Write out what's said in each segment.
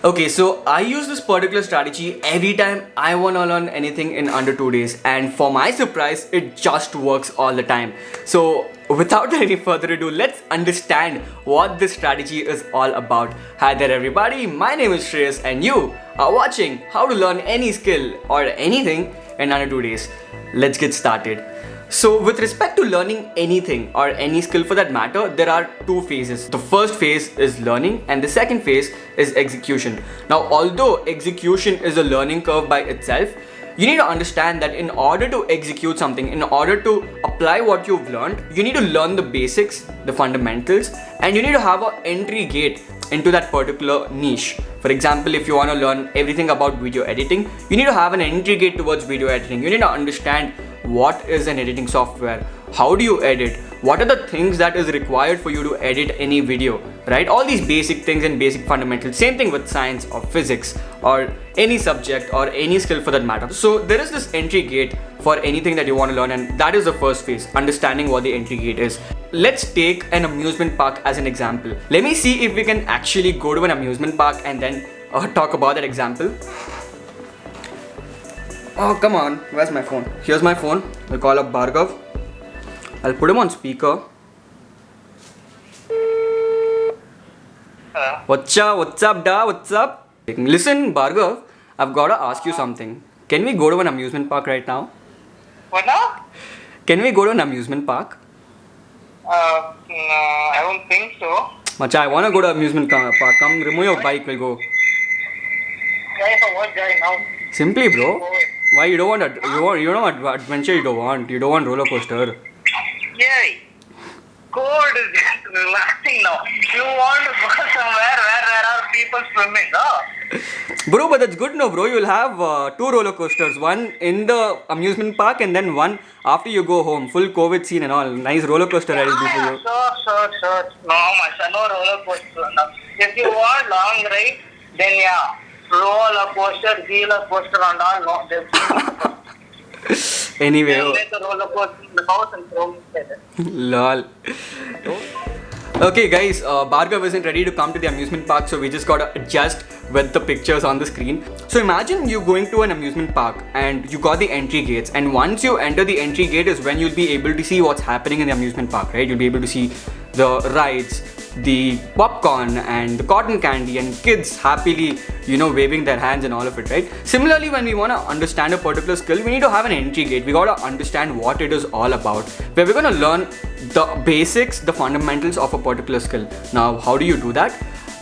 Okay, so I use this particular strategy every time I want to learn anything in under 2 days, and for my surprise, it just works all the time. So, without any further ado, let's understand what this strategy is all about. Hi there, everybody. My name is Shreyas, and you are watching how to learn any skill or anything in under 2 days. Let's get started. So, with respect to learning anything or any skill for that matter, there are two phases. The first phase is learning, and the second phase is execution. Now, although execution is a learning curve by itself, you need to understand that in order to execute something, in order to apply what you've learned, you need to learn the basics, the fundamentals, and you need to have an entry gate into that particular niche. For example, if you want to learn everything about video editing, you need to have an entry gate towards video editing. You need to understand what is an editing software, how do you edit, what are the things that is required for you to edit any video, right? All these basic things and basic fundamentals. Same thing with science or physics or any subject or any skill for that matter. So there is this entry gate for anything that you want to learn, and that is the first phase, understanding what the entry gate is. Let's take an amusement park as an example. Let me see if we can actually go to an amusement park and then talk about that example. Oh, come on. Where's my phone? Here's my phone. I'll call up Bhargav. I'll put him on speaker. Hello. What's up, da? What's up? Listen, Bhargav, I've got to ask you something. Can we go to an amusement park right now? What now? Can we go to an amusement park? No, I don't think so. Macha, I want to go to amusement park. Come, remove your bike. We'll go. Guy for what guy now? Simply, bro. Why you don't want adventure? You don't want roller coaster. Yeah. Cold is just relaxing now. You want to go somewhere where there are people swimming, no? Bro, but that's good, no, bro. You'll have two roller coasters. One in the amusement park and then one after you go home. Full COVID scene and all. Nice roller coaster ride will be for you. Sure. No, no roller coaster. No. If you want long ride, then yeah. Roller coaster, wheeler coaster and all, no. Anyway. They'll make the roller coaster in the house and throw it. Lol. Okay guys, Bhargav isn't ready to come to the amusement park, so we just gotta adjust with the pictures on the screen. So imagine you going to an amusement park and you got the entry gates, and once you enter the entry gate is when you'll be able to see what's happening in the amusement park, right? You'll be able to see the rides, the popcorn and the cotton candy and kids happily, waving their hands and all of it, right? Similarly, when we want to understand a particular skill, we need to have an entry gate. We got to understand what it is all about, where we're going to learn the basics, the fundamentals of a particular skill. Now, how do you do that?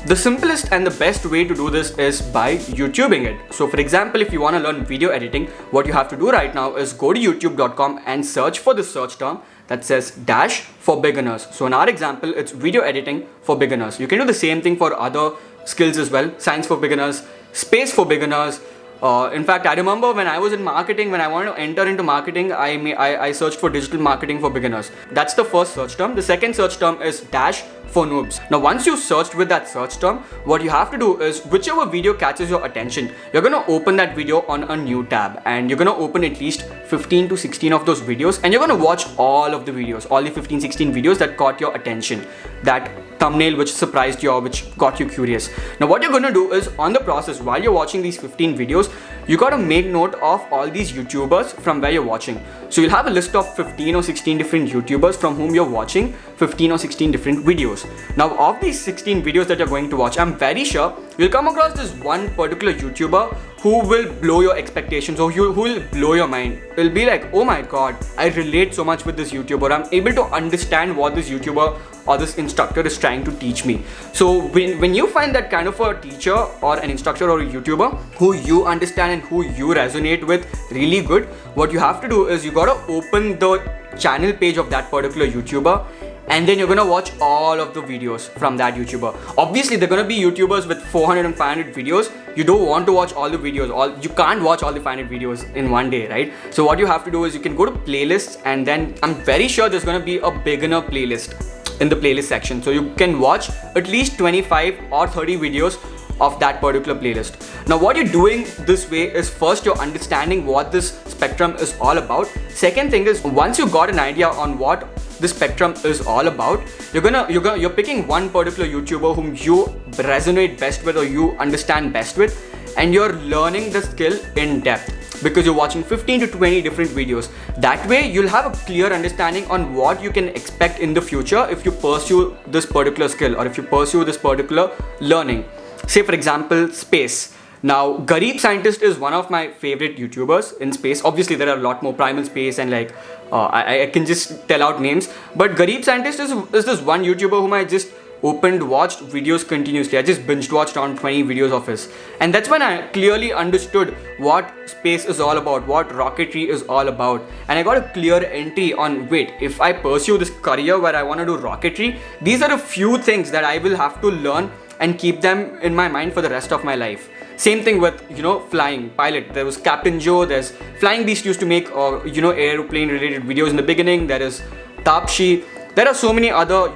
The simplest and the best way to do this is by YouTubing it. So for example, if you want to learn video editing, what you have to do right now is go to youtube.com and search for the search term that says dash for beginners. So in our example, it's video editing for beginners. You can do the same thing for other skills as well. Science for beginners, space for beginners. In fact, I remember when I was in marketing, when I wanted to enter into marketing, I searched for digital marketing for beginners. That's the first search term. The second search term is dash for noobs. Now, once you searched with that search term, what you have to do is whichever video catches your attention, you're going to open that video on a new tab, and you're going to open at least 15 to 16 of those videos, and you're going to watch all of the videos, all the 15, 16 videos that caught your attention, that thumbnail which surprised you or which got you curious. Now what you're going to do is, on the process, while you're watching these 15 videos, you got to make note of all these YouTubers from where you're watching. So you'll have a list of 15 or 16 different YouTubers from whom you're watching 15 or 16 different videos. Now of these 16 videos that you're going to watch, I'm very sure you'll come across this one particular YouTuber who will blow your expectations, or who will blow your mind. It'll be like, oh my god, I relate so much with this YouTuber. I'm able to understand what this YouTuber or this instructor is trying to teach me. So when you find that kind of a teacher or an instructor or a YouTuber who you understand and who you resonate with really good, what you have to do is you gotta open the channel page of that particular YouTuber, and then you're gonna watch all of the videos from that YouTuber. Obviously, they're gonna be YouTubers with 400 and 500 videos. You don't want to watch all the videos. You can't watch all the 500 videos in one day, right? So what you have to do is you can go to playlists, and then I'm very sure there's gonna be a beginner playlist in the playlist section. So you can watch at least 25 or 30 videos of that particular playlist. Now what you're doing this way is, first you're understanding what this spectrum is all about. Second thing is, once you got an idea on what this spectrum is all about. You're picking one particular YouTuber whom you resonate best with or you understand best with, and you're learning the skill in depth because you're watching 15 to 20 different videos. That way you'll have a clear understanding on what you can expect in the future if you pursue this particular skill or if you pursue this particular learning. Say for example, space. Now, Garib Scientist is one of my favorite YouTubers in space. Obviously, there are a lot more. Primal Space and like, I can just tell out names. But Garib Scientist is this one YouTuber whom I just watched videos continuously. I just binge watched around 20 videos of his. And that's when I clearly understood what space is all about, what rocketry is all about. And I got a clear entry on, wait, if I pursue this career where I want to do rocketry, these are a few things that I will have to learn and keep them in my mind for the rest of my life. Same thing with, flying, pilot. There was Captain Joe, there's Flying Beast used to make, airplane related videos in the beginning. There is Tapshi. There are so many other,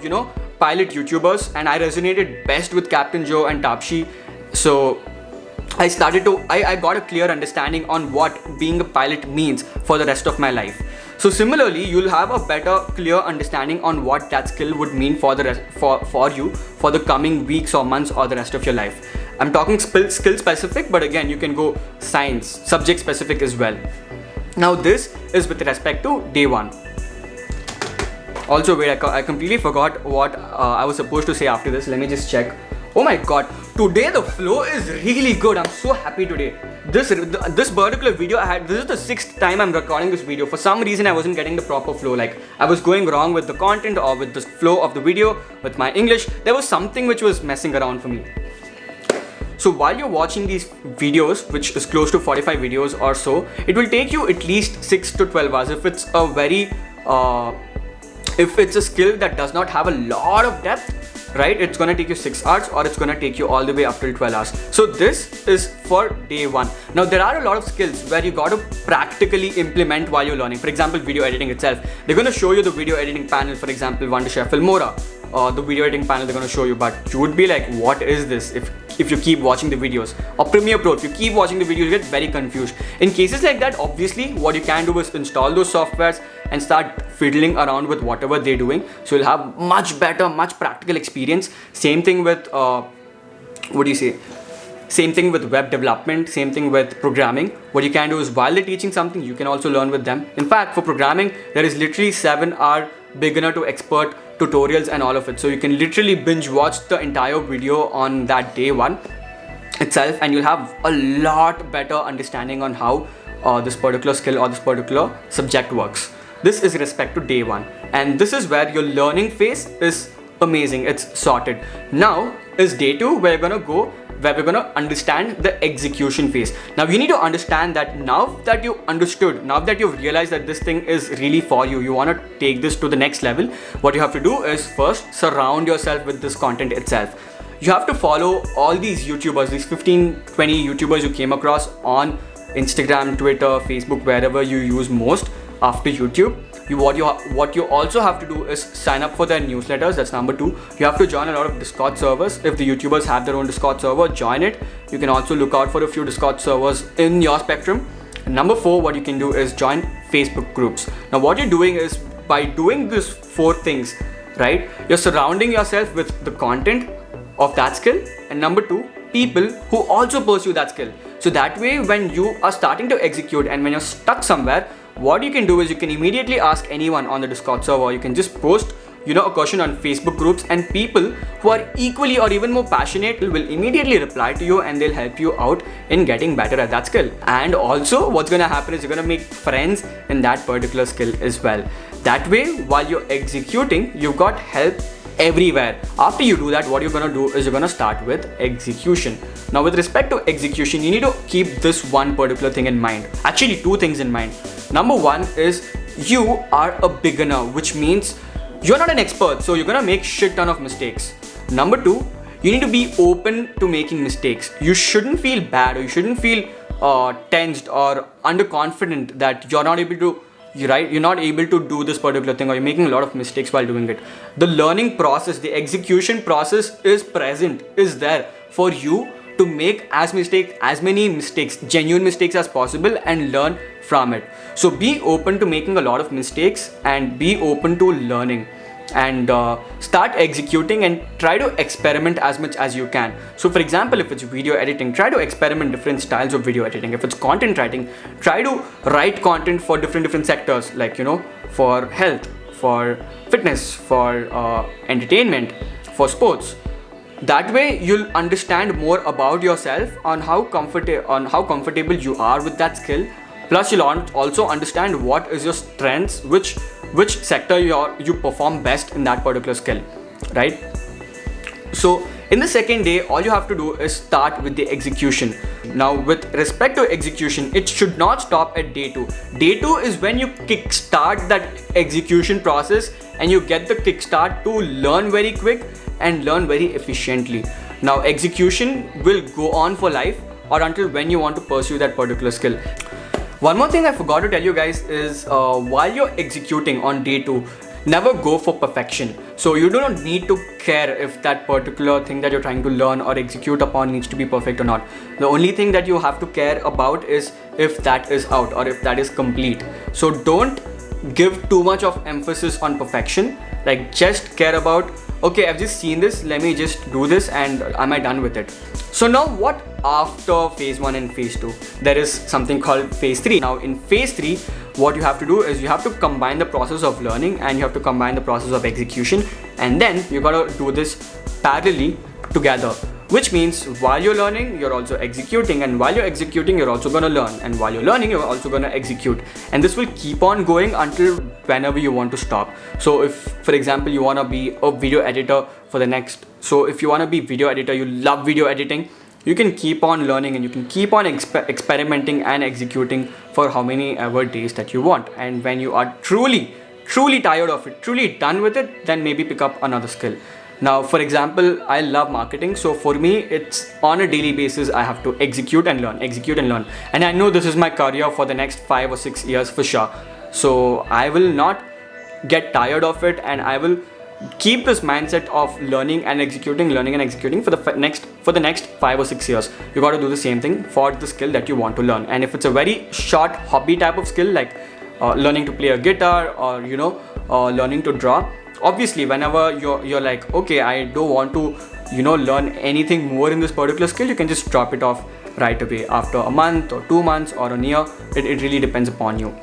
pilot YouTubers, and I resonated best with Captain Joe and Tapshi. So I got a clear understanding on what being a pilot means for the rest of my life. So similarly, you'll have a better, clear understanding on what that skill would mean for you for the coming weeks or months or the rest of your life. I'm talking skill specific, but again, you can go science, subject specific as well. Now this is with respect to day one. Also, wait, I completely forgot what I was supposed to say after this. Let me just check. Oh my god, today the flow is really good. I'm so happy today. This particular video this is the 6th time I'm recording this video. For some reason I wasn't getting the proper flow. Like I was going wrong with the content or with the flow of the video, with my English. There was something which was messing around for me. So while you're watching these videos, which is close to 45 videos or so, it will take you at least 6 to 12 hours. If it's if it's a skill that does not have a lot of depth, right, it's gonna take you 6 hours or it's gonna take you all the way up till 12 hours. So this is for day one. Now there are a lot of skills where you gotta practically implement while you're learning. For example, video editing itself. They're gonna show you the video editing panel, for example, Wonderchef Filmora. The video editing panel they're gonna show you, but you would be like, what is this? If you keep watching the videos. Or Premiere Pro, if you keep watching the videos, you get very confused. In cases like that, obviously, what you can do is install those softwares and start fiddling around with whatever they're doing. So you'll have much better, much practical experience. Same thing with, Same thing with web development, same thing with programming. What you can do is while they're teaching something, you can also learn with them. In fact, for programming, there is literally 7-hour beginner to expert tutorials and all of it. So you can literally binge watch the entire video on that day one itself, and you'll have a lot better understanding on how this particular skill or this particular subject works. This is respect to day one, and this is where your learning phase is amazing. It's sorted. Now is day two, where we're gonna understand the execution phase. Now you need to understand that now that you've realized that this thing is really for you, you want to take this to the next level, what you have to do is first surround yourself with this content itself. You have to follow all these YouTubers, these 15-20 YouTubers you came across on Instagram, Twitter, Facebook, wherever you use most after YouTube. What you also have to do is sign up for their newsletters. That's number 2. You have to join a lot of Discord servers. If the YouTubers have their own Discord server, join it. You can also look out for a few Discord servers in your spectrum. And number 4, what you can do is join Facebook groups. Now what you're doing is, by doing these 4 things, right, you're surrounding yourself with the content of that skill, and number 2, people who also pursue that skill. So that way, when you are starting to execute and when you're stuck somewhere, what you can do is you can immediately ask anyone on the Discord server. You can just post a question on Facebook groups, and people who are equally or even more passionate will immediately reply to you, and they'll help you out in getting better at that skill. And also what's going to happen is you're going to make friends in that particular skill as well. That way, while you're executing, you've got help everywhere. After you do that, what you're going to do is you're going to start with execution. Now with respect to execution, you need to keep this one particular thing in mind. Actually, 2 things in mind. Number 1 is you are a beginner, which means you're not an expert, so you're gonna make shit ton of mistakes. Number 2, you need to be open to making mistakes. You shouldn't feel bad, or you shouldn't feel tensed or underconfident that you're not able to do this particular thing, or you're making a lot of mistakes while doing it. The learning process, the execution process is there for you to make as many mistakes, genuine mistakes as possible, and learn from it. So be open to making a lot of mistakes and be open to learning, and start executing and try to experiment as much as you can. So for example, if it's video editing, try to experiment different styles of video editing. If it's content writing, try to write content for different sectors, like for health, for fitness, for entertainment, for sports. That way you'll understand more about yourself, on how comfortable you are with that skill. Plus you'll also understand what is your strengths, which sector you perform best in that particular skill, right? So in the second day, all you have to do is start with the execution. Now with respect to execution, it should not stop at day 2. Day 2 is when you kickstart that execution process, and you get the kickstart to learn very quick and learn very efficiently. Now execution will go on for life, or until when you want to pursue that particular skill. One more thing I forgot to tell you guys is while you're executing on day 2, never go for perfection. So you do not need to care if that particular thing that you're trying to learn or execute upon needs to be perfect or not. The only thing that you have to care about is if that is out or if that is complete. So don't give too much of emphasis on perfection. Like, just care about, okay, I've just seen this, let me just do this, and am I done with it? So now what after phase 1 and phase 2? There is something called phase 3. Now in phase 3, what you have to do is you have to combine the process of learning and you have to combine the process of execution, and then you gotta do this parallelly together. Which means while you're learning, you're also executing, and while you're executing, you're also gonna learn, and while you're learning, you're also gonna execute. And this will keep on going until whenever you want to stop. So if, for example, you wanna be a video editor if you wanna be video editor, you love video editing, you can keep on learning and you can keep on experimenting and executing for how many ever days that you want. And when you are truly tired of it, truly done with it, then maybe pick up another skill. Now, for example, I love marketing. So for me, it's on a daily basis, I have to execute and learn. And I know this is my career for the next 5 or 6 years for sure. So I will not get tired of it, and I will keep this mindset of learning and executing for the next 5 or 6 years. You got to do the same thing for the skill that you want to learn. And if it's a very short hobby type of skill, like learning to play a guitar or learning to draw, obviously whenever you're like, okay, I don't want to learn anything more in this particular skill, you can just drop it off right away after a month or 2 months or a year. It really depends upon you.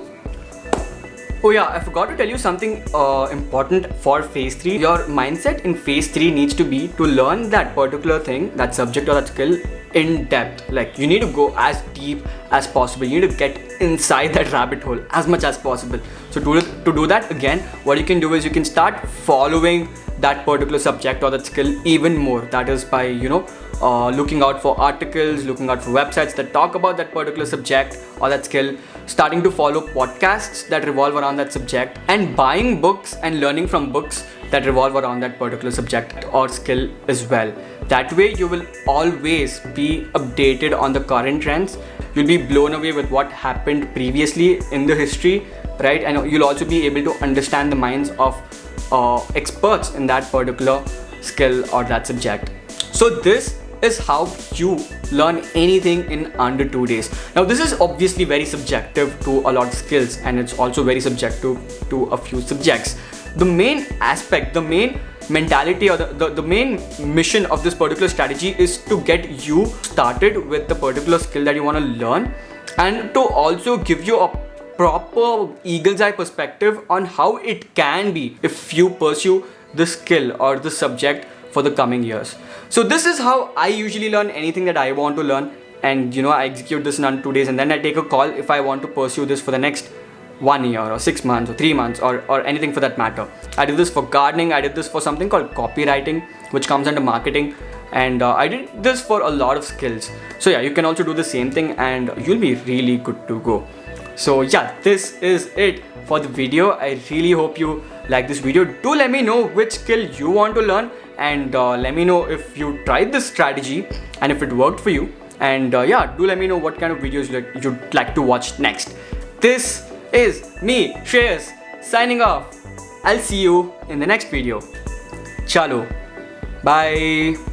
Oh yeah, I forgot to tell you something important for phase 3. Your mindset in phase 3 needs to be to learn that particular thing, that subject or that skill in depth. Like, you need to go as deep as possible. You need to get inside that rabbit hole as much as possible. So to do that, again, what you can do is you can start following that particular subject or that skill even more. That is by looking out for articles, looking out for websites that talk about that particular subject or that skill, starting to follow podcasts that revolve around that subject, and buying books and learning from books that revolve around that particular subject or skill as well. That way you will always be updated on the current trends. You'll be blown away with what happened previously in the history, right? And you'll also be able to understand the minds of experts in that particular skill or that subject. So this is how you learn anything in under 2 days. Now this is obviously very subjective to a lot of skills, and it's also very subjective to a few subjects. The main aspect, the main mentality, or the main mission of this particular strategy is to get you started with the particular skill that you want to learn, and to also give you a proper eagle's eye perspective on how it can be if you pursue the skill or the subject for the coming years. So this is how I usually learn anything that I want to learn, and I execute this in under 2 days, and then I take a call if I want to pursue this for the next 1 year or 6 months or 3 months or anything for that matter. I did this for gardening, I did this for something called copywriting, which comes under marketing, and I did this for a lot of skills. So yeah, you can also do the same thing and you'll be really good to go. So yeah, this is it for the video. I really hope you like this video. Do let me know which skill you want to learn, and let me know if you tried this strategy and if it worked for you. And yeah, do let me know what kind of videos you'd like to watch next. This is me, Shreyas, signing off. I'll see you in the next video. Chalo. Bye.